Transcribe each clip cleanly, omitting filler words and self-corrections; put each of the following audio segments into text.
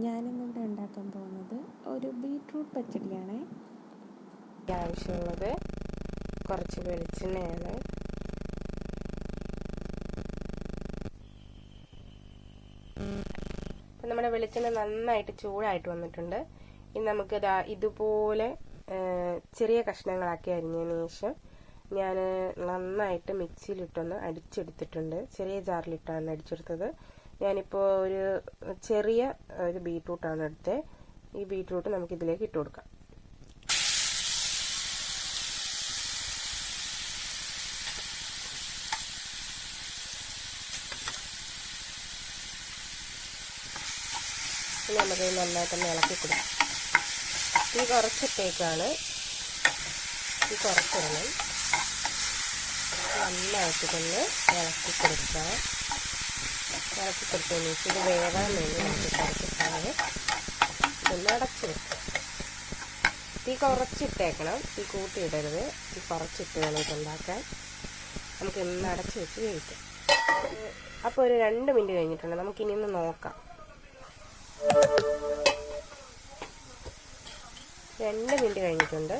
ഞാനിന്നിവിടെ ഉണ്ടാക്കാൻ പോകുന്നത് ഒരു ബീട്രൂട്ട് പച്ചടിയാണ്. ആവശ്യമുള്ളത് കുറച്ച് വെളിച്ചെണ്ണയാണ്. നമ്മുടെ വെളിച്ചെണ്ണ നന്നായിട്ട് ചൂടായിട്ട് വന്നിട്ടുണ്ട്. ഇനി നമുക്ക് ഇതുപോലെ ചെറിയ കഷ്ണങ്ങളാക്കി അരിഞ്ഞതിന് ശേഷം ഞാൻ നന്നായിട്ട് മിക്സിയിലിട്ടൊന്ന് അടിച്ചെടുത്തിട്ടുണ്ട്. ചെറിയ ജാറിലിട്ടാണ് അടിച്ചെടുത്തത്. ഞാനിപ്പോൾ ഒരു ചെറിയ ഒരു ബീട്രൂട്ടാണ് എടുത്തത്. ഈ ബീട്രൂട്ട് നമുക്ക് ഇതിലേക്ക് ഇട്ട് കൊടുക്കാം. ഇനി നമുക്ക് നന്നായിട്ടൊന്ന് ഇളക്കി കൊടുക്കാം. ഈ കുറച്ചിട്ടേക്കാണ്, ഈ കുറച്ചിടണം. നന്നായിട്ട് തന്നെ ഇളക്കി കൊടുക്കാം. ഇളക്കി കൊടുത്തതിന് ശേഷം ഇത് വേവാൻ വേണ്ടി നമുക്ക് കുറച്ചിട്ടാണ് ഒന്ന് അടച്ചു വെക്കാം. തീ കുറച്ചിട്ടേക്കണം, തീ കൂട്ടിയിടരുത്. തീ കുറച്ചിട്ട് വേണം ഇതുണ്ടാക്കാൻ. നമുക്ക് ഇന്ന് അടച്ചു വെച്ച് വേവിക്കാം. അപ്പോൾ ഒരു 2 മിനിറ്റ് കഴിഞ്ഞിട്ടുണ്ട്. നമുക്കിനി ഒന്ന് നോക്കാം. 2 മിനിറ്റ് കഴിഞ്ഞിട്ടുണ്ട്.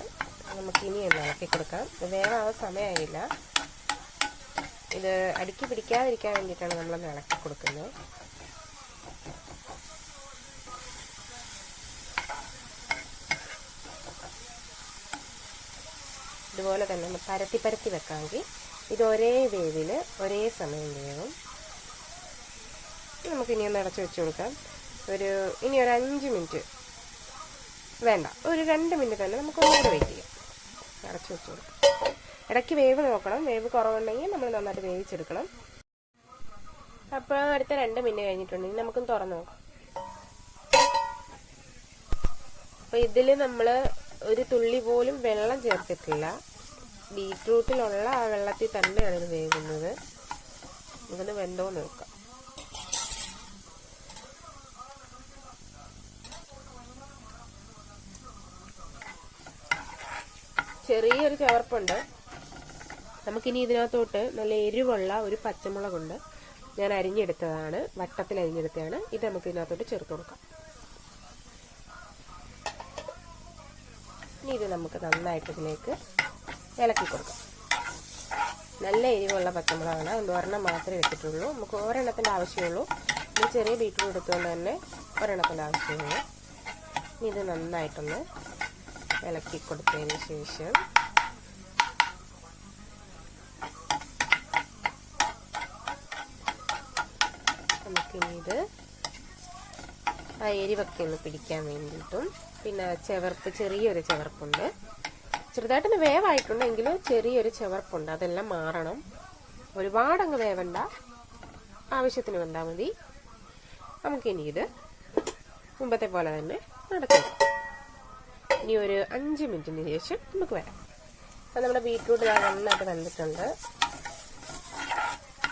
നമുക്കിനി ഒന്ന് ഇളക്കി കൊടുക്കാം. വേവാൻ സമയമായില്ല. ഇത് അടുക്കി പിടിക്കാതിരിക്കാൻ വേണ്ടിയിട്ടാണ് നമ്മളൊന്ന് ഇളക്കി കൊടുക്കുന്നത്. ഇതുപോലെ തന്നെ പരത്തി വെക്കാമെങ്കിൽ ഇത് ഒരേ വേവിൽ ഒരേ സമയം വേവും. നമുക്കിനി ഒന്ന് അടച്ചു വെച്ച് കൊടുക്കാം. ഇനി ഒരു 5 മിനിറ്റ് വേണ്ട, ഒരു 2 മിനിറ്റ് തന്നെ നമുക്ക് ഒന്നുകൂടെ വെയിറ്റ് ചെയ്യാം. അടച്ചു വെച്ച് കൊടുക്കാം. ഇടയ്ക്ക് വേവ് നോക്കണം. വേവ് കുറവുണ്ടെങ്കിൽ നമ്മൾ നന്നായിട്ട് വേവിച്ചെടുക്കണം. അപ്പോൾ അടുത്ത 2 മിനിറ്റ് കഴിഞ്ഞിട്ടുണ്ടെങ്കിൽ നമുക്കൊന്ന് തുറന്ന് നോക്കാം. അപ്പോൾ ഇതിൽ നമ്മൾ ഒരു തുള്ളി പോലും വെള്ളം ചേർത്തിട്ടില്ല. ബീട്രൂട്ടിലുള്ള ആ വെള്ളത്തിൽ തന്നെയാണ് ഇത് വേവുന്നത്. ഇതൊന്ന് വെന്തോന്ന് നോക്കാം. ചെറിയൊരു ചവർപ്പുണ്ട്. നമുക്കിനി ഇതിനകത്തോട്ട് നല്ല എരിവുള്ള ഒരു പച്ചമുളകുണ്ട്. ഞാൻ അരിഞ്ഞെടുത്തതാണ്, വട്ടത്തിൽ അരിഞ്ഞെടുത്തതാണ്. ഇത് നമുക്ക് ഇതിനകത്തോട്ട് ചേർത്ത് കൊടുക്കാം. ഇനി ഇത് നമുക്ക് നന്നായിട്ട് ഇതിലേക്ക് ഇളക്കി കൊടുക്കാം. നല്ല എരിവുള്ള പച്ചമുളകാണ്, അതുകൊണ്ട് ഒരെണ്ണം മാത്രമേ വെച്ചിട്ടുള്ളൂ. നമുക്ക് ഒരെണ്ണത്തിൻ്റെ ആവശ്യമുള്ളൂ. ഈ ചെറിയ ബീട്രൂട്ട് എടുത്തുകൊണ്ട് തന്നെ ഒരെണ്ണത്തിൻ്റെ ആവശ്യമുള്ളൂ. ഇനി ഇത് നന്നായിട്ടൊന്ന് ഇളക്കി കൊടുത്തതിന് ശേഷം നമുക്കിനി ഇത് ആ എരിവൊക്കെ ഒന്ന് പിടിക്കാൻ വേണ്ടിയിട്ടും, പിന്നെ ചെറിയൊരു ചെവർപ്പുണ്ട്. ചെറുതായിട്ടൊന്ന് വേവായിട്ടുണ്ടെങ്കിലും ചെറിയൊരു ചെവർപ്പുണ്ട്, അതെല്ലാം മാറണം. ഒരുപാടങ്ങ് വേവണ്ട, ആവശ്യത്തിന് വെന്താൽ മതി. നമുക്കിനി ഇത് മുമ്പത്തെ പോലെ തന്നെ നടക്കാം. ഇനി ഒരു 5 മിനിറ്റിന് ശേഷം നമുക്ക് വരാം. അപ്പം നമ്മുടെ ബീട്രൂട്ട് നന്നായിട്ട് വെന്തിട്ടുണ്ട്.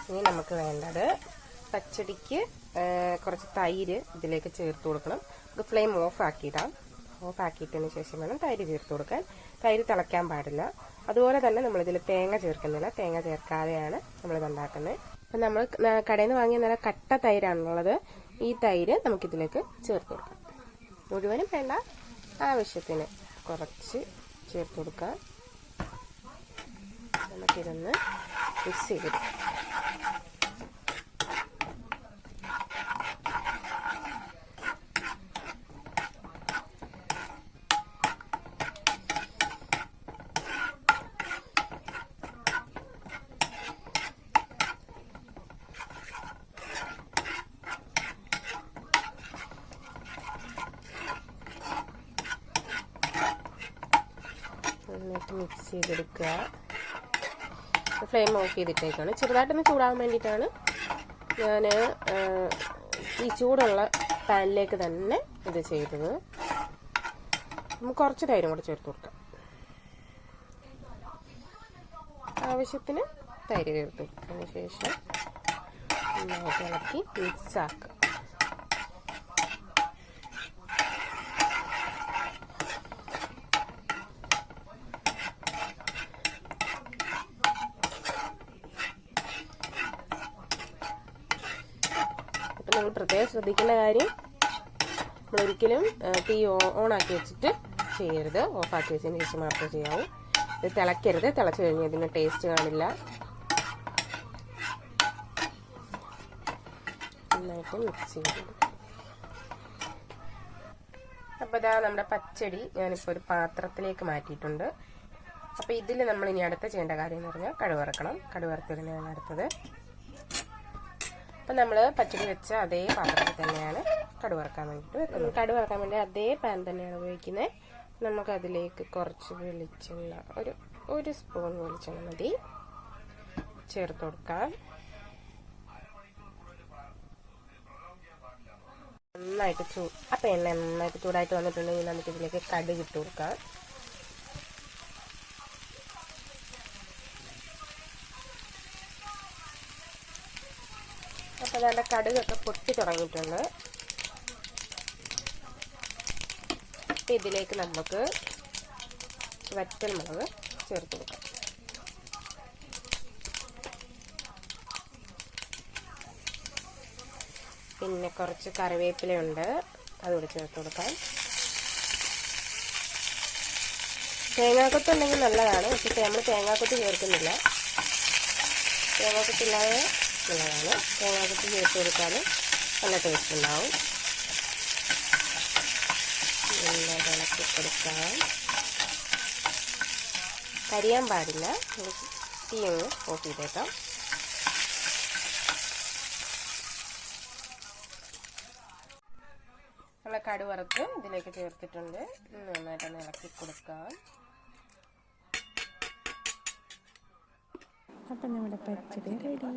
ഇനി നമുക്ക് വേണ്ടത് പച്ചടിക്ക് കുറച്ച് തൈര് ഇതിലേക്ക് ചേർത്ത് കൊടുക്കണം. നമുക്ക് ഫ്ലെയിം ഓഫ് ആക്കിയിട്ടതിന് ശേഷം വേണം തൈര് ചേർത്ത് കൊടുക്കാൻ. തൈര് തിളയ്ക്കാൻ പാടില്ല. അതുപോലെ തന്നെ നമ്മളിതിൽ തേങ്ങ ചേർക്കുന്നില്ല. തേങ്ങ ചേർക്കാതെയാണ് നമ്മളിത് ഉണ്ടാക്കുന്നത്. അപ്പം നമ്മൾ കടയിൽ നിന്ന് വാങ്ങിയ നല്ല കട്ട തൈരാണുള്ളത്. ഈ തൈര് നമുക്കിതിലേക്ക് ചേർത്ത് കൊടുക്കാം. മുഴുവനും വേണ്ട, ആവശ്യത്തിന് കുറച്ച് ചേർത്ത് കൊടുക്കാം. നമുക്കിതൊന്ന് മിക്സ് ചെയ്തെടുക്കാം. നന്നായിട്ട് മിക്സ് ചെയ്തെടുക്കുക. ഫ്ലെയിം ഓഫ് ചെയ്തിട്ടേക്കാണ്. ചെറുതായിട്ടൊന്ന് ചൂടാകാൻ വേണ്ടിയിട്ടാണ് ഞാൻ ഈ ചൂടുള്ള പാനിലേക്ക് തന്നെ ഇത് ചെയ്തത്. നമുക്ക് കുറച്ച് തൈരും കൂടെ ചേർത്ത് കൊടുക്കാം. ആവശ്യത്തിന് തൈര് ചേർത്ത് കൊടുത്തതിന് ശേഷം നന്നായിട്ട് ഇളക്കി മിക്സ് ആക്കുക. നിങ്ങൾ പ്രത്യേകം ശ്രദ്ധിക്കേണ്ട കാര്യം അപ്പോൾ ഒരിക്കലും തീ ഓണാക്കി വെച്ചിട്ട് ചെയ്യരുത്. ഓഫാക്കി വെച്ചതിന് ശേഷം മാത്രമേ ചെയ്യാവൂ. ഇത് തിളയ്ക്കരുത്. തിളച്ച് കഴിഞ്ഞാൽ ഇതിന് ടേസ്റ്റ് കാണില്ല. നന്നായിട്ട് മിക്സ് ചെയ്ത്. അപ്പോൾ ഇതാ നമ്മുടെ പച്ചടി ഞാനിപ്പോൾ ഒരു പാത്രത്തിലേക്ക് മാറ്റിയിട്ടുണ്ട്. അപ്പോൾ ഇതിൽ നമ്മൾ ഇനി അടുത്ത ചെയ്യേണ്ട കാര്യം എന്ന് പറഞ്ഞാൽ കടുവറക്കണം. കടുവറുത്തിടുന്നതാണ് അടുത്തത്. അപ്പം നമ്മൾ പച്ചടി വെച്ച അതേ പാത്രത്തിൽ തന്നെയാണ് കടുവറക്കാൻ വേണ്ടിയിട്ട് വെക്കുന്നത്. കടുവറക്കാൻ വേണ്ടി അതേ പാൻ തന്നെയാണ് ഉപയോഗിക്കുന്നത്. നമുക്കതിലേക്ക് കുറച്ച് വെളിച്ചെണ്ണ, ഒരു സ്പൂൺ വെളിച്ചെണ്ണ മതി, ചേർത്ത് കൊടുക്കാം. നന്നായിട്ട് അപ്പം എണ്ണ നന്നായിട്ട് ചൂടായിട്ട് വന്നിട്ടുണ്ടെങ്കിൽ നമുക്കിതിലേക്ക് കടുക് ഇട്ട് കൊടുക്കാം. അപ്പോൾ അതിൻ്റെ കടുകൊക്കെ പൊട്ടി തുടങ്ങിയിട്ടുണ്ട്. അപ്പം ഇതിലേക്ക് നമുക്ക് വറ്റൽ മുളക് ചേർത്ത് കൊടുക്കാം. പിന്നെ കുറച്ച് കറിവേപ്പിലയുണ്ട്, അതുകൂടെ ചേർത്ത് കൊടുക്കാം. തേങ്ങാക്കൊത്ത് ഉണ്ടെങ്കിൽ നല്ലതാണ്, പക്ഷേ നമ്മൾ തേങ്ങാക്കൊത്ത് ചേർക്കുന്നില്ല. തേങ്ങാക്കൊത്തില്ലാതെ നല്ലതാണ്. തേങ്ങാക്കൊത്ത് ചേർത്ത് കൊടുത്താൽ നല്ല ടേസ്റ്റ് ഉണ്ടാവും. നന്നായിട്ട് ഇളക്കി കൊടുക്കാം. കരിയാൻ പാടില്ല. തീ ഒന്ന് ഓഫ് ചെയ്തേക്കാം. നമ്മൾ കടുവറുത്ത് ഇതിലേക്ക് ചേർത്തിട്ടുണ്ട്. നന്നായിട്ടൊന്ന് ഇളക്കി കൊടുക്കാം. അപ്പം നമ്മുടെ പച്ചടി റെഡി.